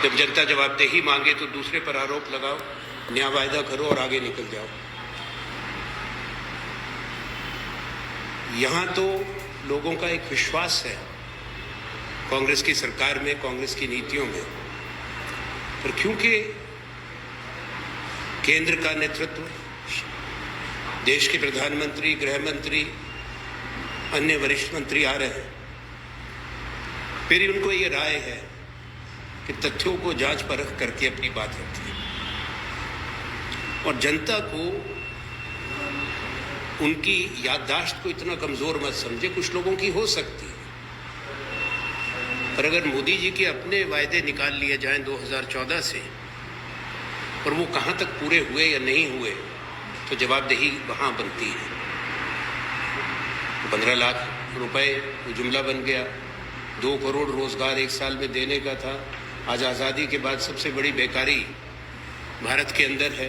जब जनता जवाबदेही मांगे तो दूसरे पर आरोप लगाओ, नया वायदा करो और आगे निकल जाओ। यहां तो लोगों का एक विश्वास है कांग्रेस की सरकार में, कांग्रेस की नीतियों में, पर क्योंकि केंद्र का नेतृत्व, देश के प्रधानमंत्री, गृह मंत्री, अन्य वरिष्ठ मंत्री आ रहे हैं, फिर उनको ये राय है कि तथ्यों को जांच परख करके अपनी बात रखें और जनता को, उनकी याददाश्त को इतना कमजोर मत समझे। कुछ लोगों की हो सकती है, पर अगर मोदी जी के अपने वायदे निकाल लिए जाएं 2014 से और वो कहां तक पूरे हुए या नहीं हुए, तो जवाबदेही वहां बनती है। 15 लाख रुपए वो जुमला बन गया, 2 करोड़ रोजगार एक साल में देने का था। आज आज़ादी के बाद सबसे बड़ी बेकारी भारत के अंदर है।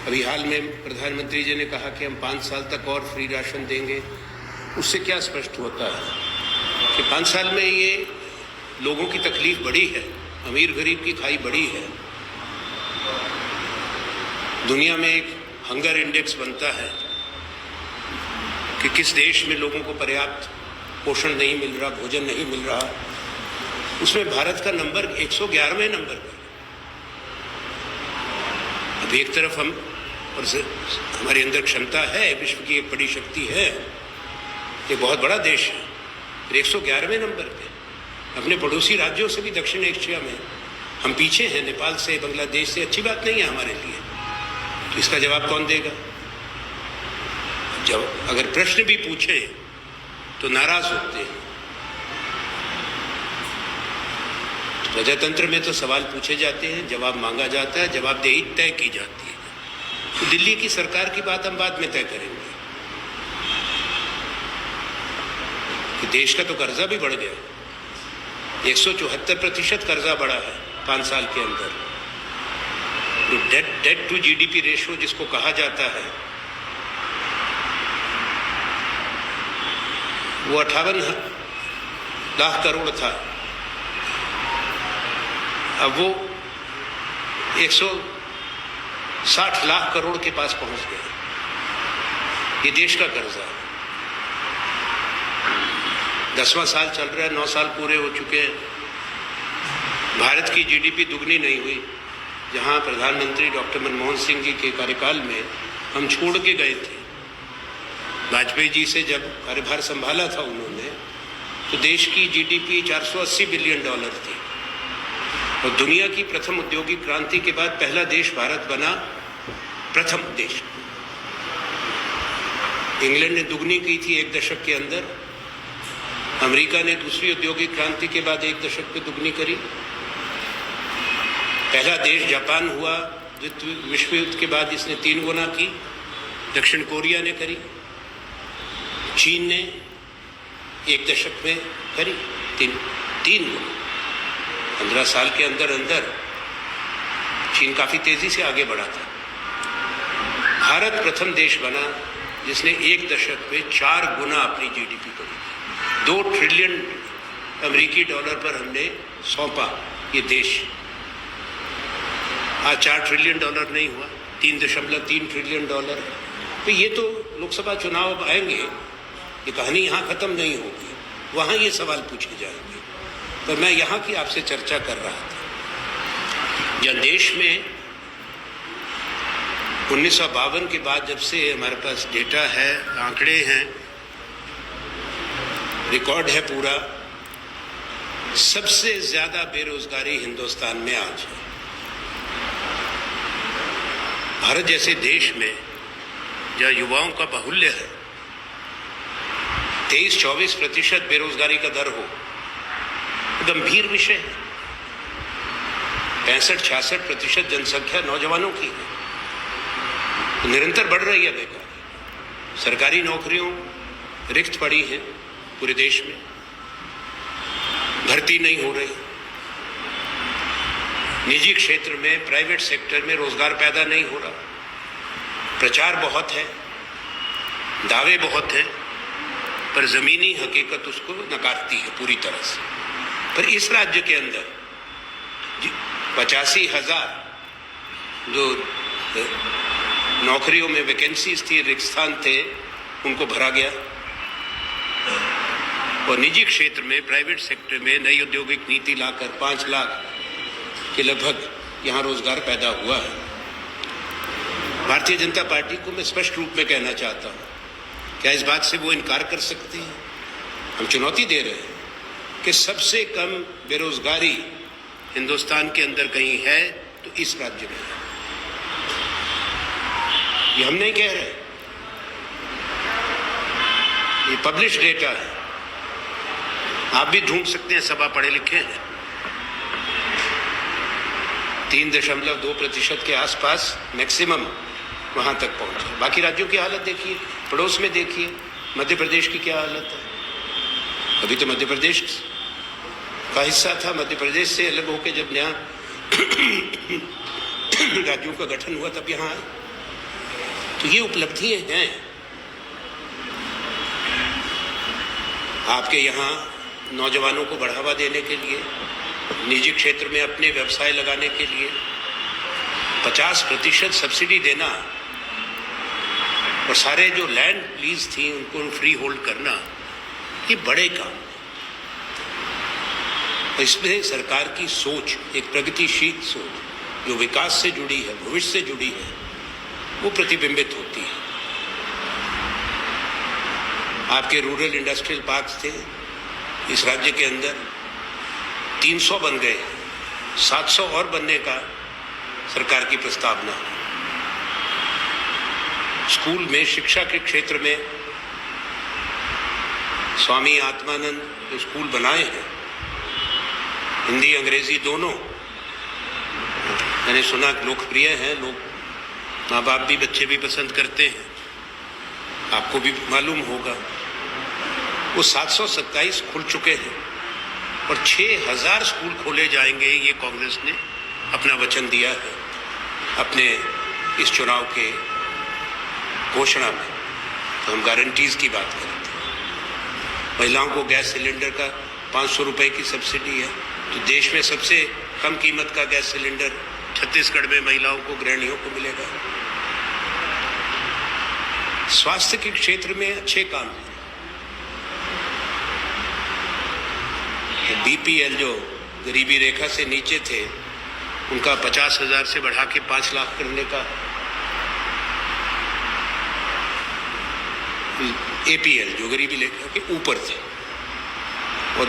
अभी हाल में प्रधानमंत्री जी ने कहा कि हम 5 साल तक और फ्री राशन देंगे। उससे क्या स्पष्ट होता है कि 5 साल में ये लोगों की तकलीफ बढ़ी है, अमीर गरीब की खाई बढ़ी है। दुनिया में एक हंगर इंडेक्स बनता है कि किस देश में लोगों को पर्याप्त पोषण नहीं मिल रहा, भोजन नहीं मिल रहा, उसमें भारत का नंबर 111वें नंबर पर। अब एक तरफ हम और हमारे अंदर क्षमता है, विश्व की एक बड़ी शक्ति है, एक बहुत बड़ा देश है, फिर 111वें नंबर पे। अपने पड़ोसी राज्यों से भी दक्षिण एशिया में हम पीछे हैं, नेपाल से, बांग्लादेश से। अच्छी बात नहीं है हमारे लिए। तो इसका जवाब कौन देगा? जब अगर प्रश्न भी पूछे तो नाराज होते हैं। प्रजातंत्र में तो सवाल पूछे जाते हैं, जवाब मांगा जाता है, जवाबदेही तय की जाती है। तो दिल्ली की सरकार की बात हम बाद में तय करेंगे कि देश का तो कर्जा भी बढ़ गया, 174% कर्जा बढ़ा है 5 साल के अंदर। तो डेट टू जीडीपी रेशो जिसको कहा जाता है, वो 58 लाख करोड़ था, अब वो 160 लाख करोड़ के पास पहुंच गया। ये देश का कर्जा है। 10वां साल चल रहा है, 9 साल पूरे हो चुके हैं। भारत की जीडीपी दुगनी नहीं हुई। जहां प्रधानमंत्री डॉक्टर मनमोहन सिंह जी के कार्यकाल में हम छोड़ के गए थे, वाजपेयी जी से जब कार्यभार संभाला था उन्होंने, तो देश की जीडीपी $480 बिलियन थी और दुनिया की प्रथम औद्योगिक क्रांति के बाद पहला देश भारत बना, प्रथम देश। इंग्लैंड ने दुगनी की थी 1 दशक के अंदर, अमेरिका ने दूसरी औद्योगिक क्रांति के बाद 1 दशक में दुगनी करी। पहला देश जापान हुआ द्वितीय विश्व युद्ध के बाद, इसने 3 गुना की। दक्षिण कोरिया ने करी, चीन ने 1 दशक में करी 3 गुना। 15 साल के अंदर अंदर चीन काफी तेजी से आगे बढ़ा था। भारत प्रथम देश बना जिसने 1 दशक में 4 गुना अपनी जीडीपी बढ़ी। 2 ट्रिलियन अमेरिकी डॉलर पर हमने सौंपा ये देश। आज $4 ट्रिलियन नहीं हुआ, $3.3 ट्रिलियन। तो ये तो लोकसभा चुनाव आएंगे, ये कहानी यहाँ खत्म नहीं होगी, वहाँ ये सवाल पूछे जाएंगे। पर मैं यहाँ की आपसे चर्चा कर रहा था। या देश में 1952 के बाद, जब से हमारे पास डेटा है, आंकड़े हैं, रिकॉर्ड है पूरा, सबसे ज्यादा बेरोजगारी हिंदुस्तान में आज है। भारत जैसे देश में जहाँ युवाओं का बाहुल्य है, 23-24% बेरोजगारी का दर हो, गंभीर विषय है। 65-66% जनसंख्या नौजवानों की है, तो निरंतर बढ़ रही है बेकारी। सरकारी नौकरियों रिक्त पड़ी हैं पूरे देश में, भर्ती नहीं हो रही। निजी क्षेत्र में, प्राइवेट सेक्टर में रोजगार पैदा नहीं हो रहा। प्रचार बहुत है, दावे बहुत हैं, पर जमीनी हकीकत उसको नकारती है पूरी तरह से। पर इस राज्य के अंदर 85,000 जो नौकरियों में वैकेंसीज थी, रिक्त स्थान थे, उनको भरा गया। और निजी क्षेत्र में, प्राइवेट सेक्टर में नई औद्योगिक नीति लाकर 5 लाख के लगभग यहाँ रोजगार पैदा हुआ है। भारतीय जनता पार्टी को मैं स्पष्ट रूप में कहना चाहता हूँ, क्या इस बात से वो इनकार कर सकते हैं? हम चुनौती दे रहे हैं कि सबसे कम बेरोजगारी हिंदुस्तान के अंदर कहीं है तो इस राज्य में है। ये हम नहीं कह रहे, ये पब्लिश डेटा है, आप भी ढूंढ सकते हैं, सभा पढ़े लिखे हैं। 3.2% के आसपास मैक्सिमम वहां तक पहुंचा। बाकी राज्यों की हालत देखिए, पड़ोस में देखिए, मध्य प्रदेश की क्या हालत है। अभी तो मध्य प्रदेश का हिस्सा था, मध्य प्रदेश से अलग होकर जब नया राज्यों का गठन हुआ तब यहाँ आए। तो ये उपलब्धियां हैं। आपके यहाँ नौजवानों को बढ़ावा देने के लिए, निजी क्षेत्र में अपने व्यवसाय लगाने के लिए 50% सब्सिडी देना और सारे जो लैंड लीज थी उनको फ्री होल्ड करना, ये बड़े काम है। इसमें सरकार की सोच, एक प्रगतिशील सोच जो विकास से जुड़ी है, भविष्य से जुड़ी है, वो प्रतिबिंबित होती है। आपके रूरल इंडस्ट्रियल पार्क्स थे इस राज्य के अंदर, 300 बन गए, 700 और बनने का सरकार की प्रस्तावना है। स्कूल में, शिक्षा के क्षेत्र में स्वामी आत्मानंद जो स्कूल बनाए हैं, हिंदी अंग्रेजी दोनों, मैंने सुना लोकप्रिय हैं, लोग माँ बाप भी बच्चे भी पसंद करते हैं, आपको भी मालूम होगा। वो 727 खुल चुके हैं और 6,000 स्कूल खोले जाएंगे, ये कांग्रेस ने अपना वचन दिया है अपने इस चुनाव के घोषणा में। तो हम गारंटीज की बात करते हैं। महिलाओं को गैस सिलेंडर का 500 रुपए की सब्सिडी है। तो देश में सबसे कम कीमत का गैस सिलेंडर छत्तीसगढ़ में महिलाओं को, गृहिणियों को मिलेगा। स्वास्थ्य के क्षेत्र में अच्छे काम हैं। बीपीएल जो गरीबी रेखा से नीचे थे, उनका 50,000 से बढ़ा के 5 लाख करने का, एपीएल जो गरीबी रेखा के ऊपर थे, और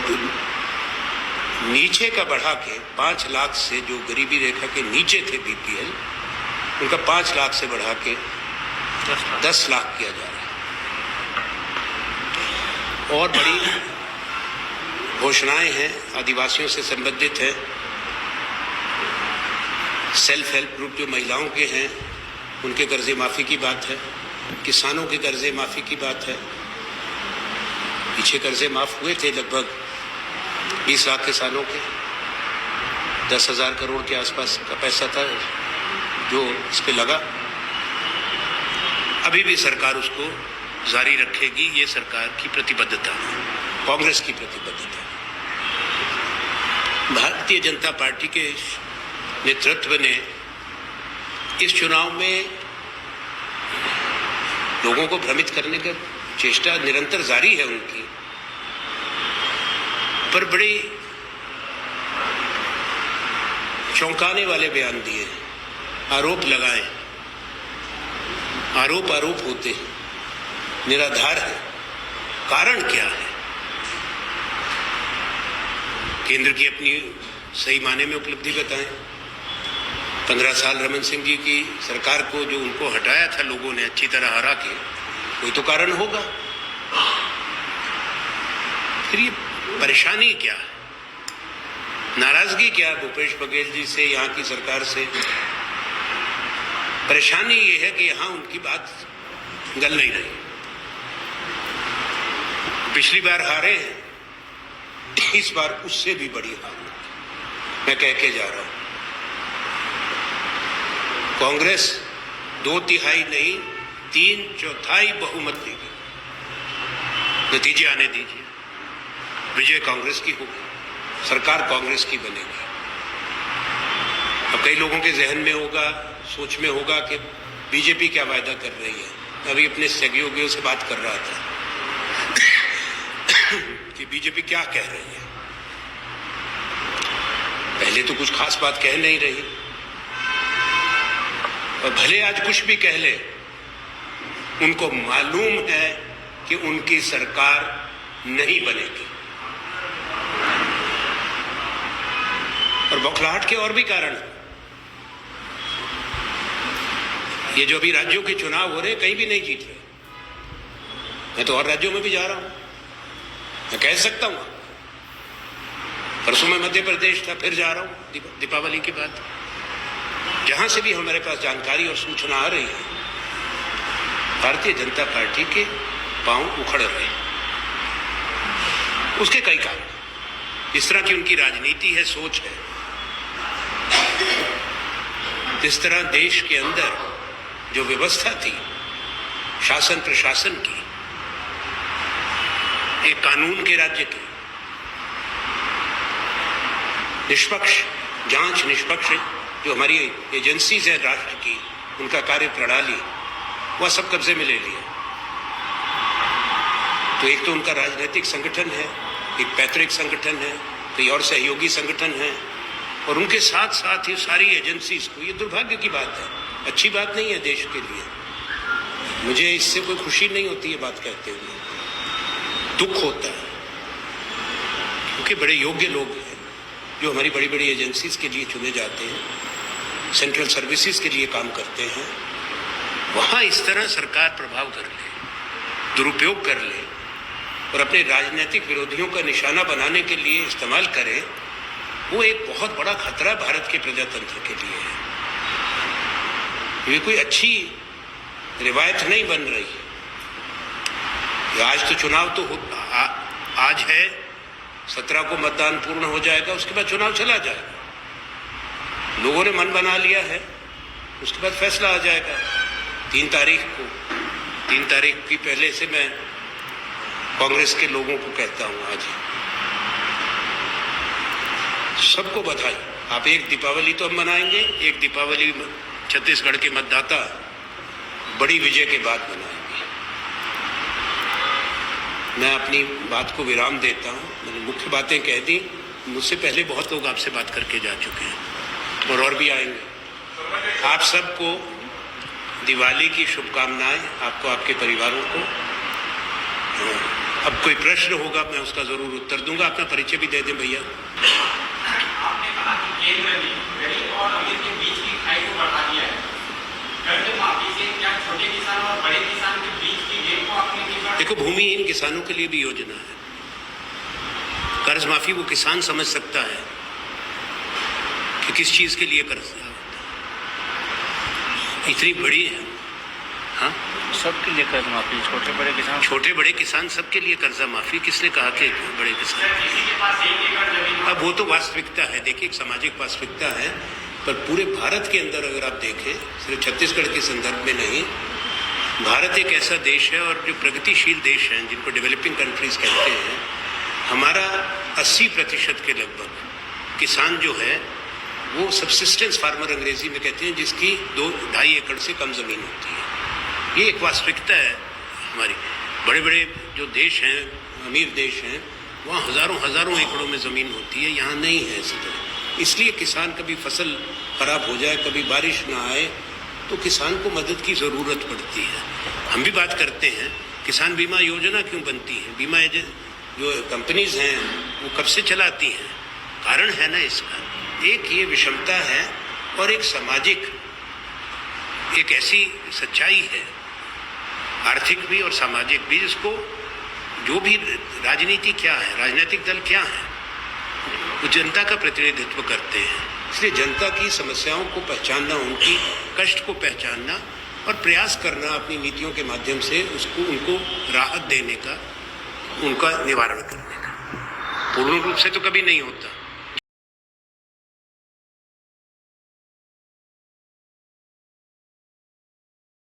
नीचे का बढ़ा के 5 लाख से, जो गरीबी रेखा के नीचे थे बीपीएल, उनका 5 लाख से बढ़ा के 10 लाख किया जा रहा है। और बड़ी घोषणाएं हैं, आदिवासियों से संबंधित है। सेल्फ हेल्प ग्रुप जो महिलाओं के हैं, उनके कर्जे माफी की बात है। किसानों के कर्जे माफी की बात है। पीछे कर्जे माफ हुए थे लगभग 20 लाख किसानों के, 10,000 करोड़ के आसपास का पैसा था जो इस पे लगा। अभी भी सरकार उसको जारी रखेगी, ये सरकार की प्रतिबद्धता है, कांग्रेस की प्रतिबद्धता है। भारतीय जनता पार्टी के नेतृत्व ने इस चुनाव में लोगों को भ्रमित करने की चेष्टा निरंतर जारी है उनकी, पर बड़े चौंकाने वाले बयान दिए, आरोप लगाए, आरोप होते हैं, निराधार है। कारण क्या है? केंद्र की अपनी सही माने में उपलब्धि बताएं। 15 साल रमन सिंह जी की सरकार को जो उनको हटाया था लोगों ने अच्छी तरह हरा के, कोई तो कारण होगा। फिर ये परेशानी क्या है, नाराजगी क्या है भूपेश बघेल जी से, यहाँ की सरकार से? परेशानी ये है कि यहाँ उनकी बात गल नहीं रही। पिछली बार हारे हैं, इस बार उससे भी बड़ी हार मैं कह के जा रहा हूं। कांग्रेस 2/3 नहीं 3/4 बहुमत देगी। नतीजे आने दीजिए, विजय कांग्रेस की होगी, सरकार कांग्रेस की बनेगी। अब कई लोगों के जहन में होगा, सोच में होगा कि बीजेपी क्या वायदा कर रही है। अभी अपने सहयोगियों से बात कर रहा था कि बीजेपी क्या कह रही है। पहले तो कुछ खास बात कह नहीं रही, और भले आज कुछ भी कह ले, उनको मालूम है कि उनकी सरकार नहीं बनेगी। और बौखलाहट के और भी कारण हैं। ये जो अभी राज्यों के चुनाव हो रहे हैं, कहीं भी नहीं जीत रहे। मैं तो और राज्यों में भी जा रहा हूं, मैं कह सकता हूं। परसों में मध्य प्रदेश था, फिर जा रहा हूं दीपावली के बाद। जहां से भी हमारे पास जानकारी और सूचना आ रही है, भारतीय जनता पार्टी के पांव उखड़ रहे हैं। उसके कई कारण, जिस तरह की उनकी राजनीति है, सोच है, जिस तरह देश के अंदर जो व्यवस्था थी शासन प्रशासन की, एक कानून के राज्य की, निष्पक्ष जांच, निष्पक्ष जो हमारी एजेंसीज है राष्ट्र की, उनका कार्य प्रणाली, वह सब कब्जे में ले लिया। तो एक तो उनका राजनीतिक संगठन है, एक पैतृक संगठन है, कई और सहयोगी संगठन है, और उनके साथ साथ ये सारी एजेंसीज को, ये दुर्भाग्य की बात है, अच्छी बात नहीं है देश के लिए। मुझे इससे कोई खुशी नहीं होती है बात कहते हुए, दुख होता है, क्योंकि बड़े योग्य लोग हैं जो हमारी बड़ी बड़ी एजेंसीज के लिए चुने जाते हैं, सेंट्रल सर्विसेज के लिए काम करते हैं। वहां इस तरह सरकार प्रभाव कर ले, दुरुपयोग कर ले और अपने राजनीतिक विरोधियों का निशाना बनाने के लिए इस्तेमाल करे, वो एक बहुत बड़ा खतरा भारत के प्रजातंत्र के लिए है। ये कोई अच्छी रिवायत नहीं बन रही। आज तो चुनाव तो आज है, 17 को मतदान पूर्ण हो जाएगा, उसके बाद चुनाव चला जाएगा। लोगों ने मन बना लिया है, उसके बाद फैसला आ जाएगा 3 तारीख को। 3 तारीख की पहले से मैं कांग्रेस के लोगों को कहता हूं, आज सबको बधाई। आप एक दीपावली तो हम मनाएंगे, एक दीपावली छत्तीसगढ़ के मतदाता बड़ी विजय के बाद मनाएंगे। मैं अपनी बात को विराम देता हूं। मैंने मुख्य बातें कह दी, मुझसे पहले बहुत लोग आपसे बात करके जा चुके हैं और भी आएंगे। आप सबको दिवाली की शुभकामनाएं, आपको, आपके परिवारों को। अब कोई प्रश्न होगा मैं उसका जरूर उत्तर दूंगा। अपना परिचय भी दे दें भैया। आपने कहा कि केंद्र ने गरीब और अमीर के बीच की खाई को बढ़ा दिया है। कर्ज माफी से क्या छोटे किसान और बड़े किसान के बीच की गेप को आपने देखो, भूमिहीन किसानों के लिए भी योजना है। कर्ज माफी वो किसान समझ सकता है कि किस चीज के लिए कर्ज इतनी बड़ी है। हाँ, सबके लिए कर्ज माफी, छोटे बड़े किसान सबके लिए कर्जा माफी। किसने कहा कि बड़े किसान? अब वो तो वास्तविकता है, देखिए, एक सामाजिक वास्तविकता है। पर पूरे भारत के अंदर अगर आप देखें, सिर्फ छत्तीसगढ़ के संदर्भ में नहीं, भारत एक ऐसा देश है और जो प्रगतिशील देश हैं, जिनको डेवलपिंग कंट्रीज कहते हैं, हमारा 80% के लगभग किसान जो है वो सब्सिस्टेंस फार्मर अंग्रेजी में कहते हैं, जिसकी 2-2.5 एकड़ से कम जमीन होती है। ये एक वास्तविकता है हमारी। बड़े बड़े जो देश हैं, अमीर देश हैं, वहाँ हजारों एकड़ों में ज़मीन होती है, यहाँ नहीं है इसी तरह। इसलिए किसान, कभी फसल खराब हो जाए, कभी बारिश ना आए, तो किसान को मदद की ज़रूरत पड़ती है। हम भी बात करते हैं किसान बीमा योजना क्यों बनती है, बीमा जो कंपनीज हैं वो कब से चलाती हैं, कारण है ना इसका। एक ये विषमता है और एक सामाजिक, एक ऐसी सच्चाई है, आर्थिक भी और सामाजिक भी, जिसको जो भी राजनीति क्या है, राजनीतिक दल क्या है, वो जनता का प्रतिनिधित्व करते हैं। इसलिए जनता की समस्याओं को पहचानना, उनकी कष्ट को पहचानना और प्रयास करना अपनी नीतियों के माध्यम से उनको राहत देने का, उनका निवारण करने का। पूर्ण रूप से तो कभी नहीं होता,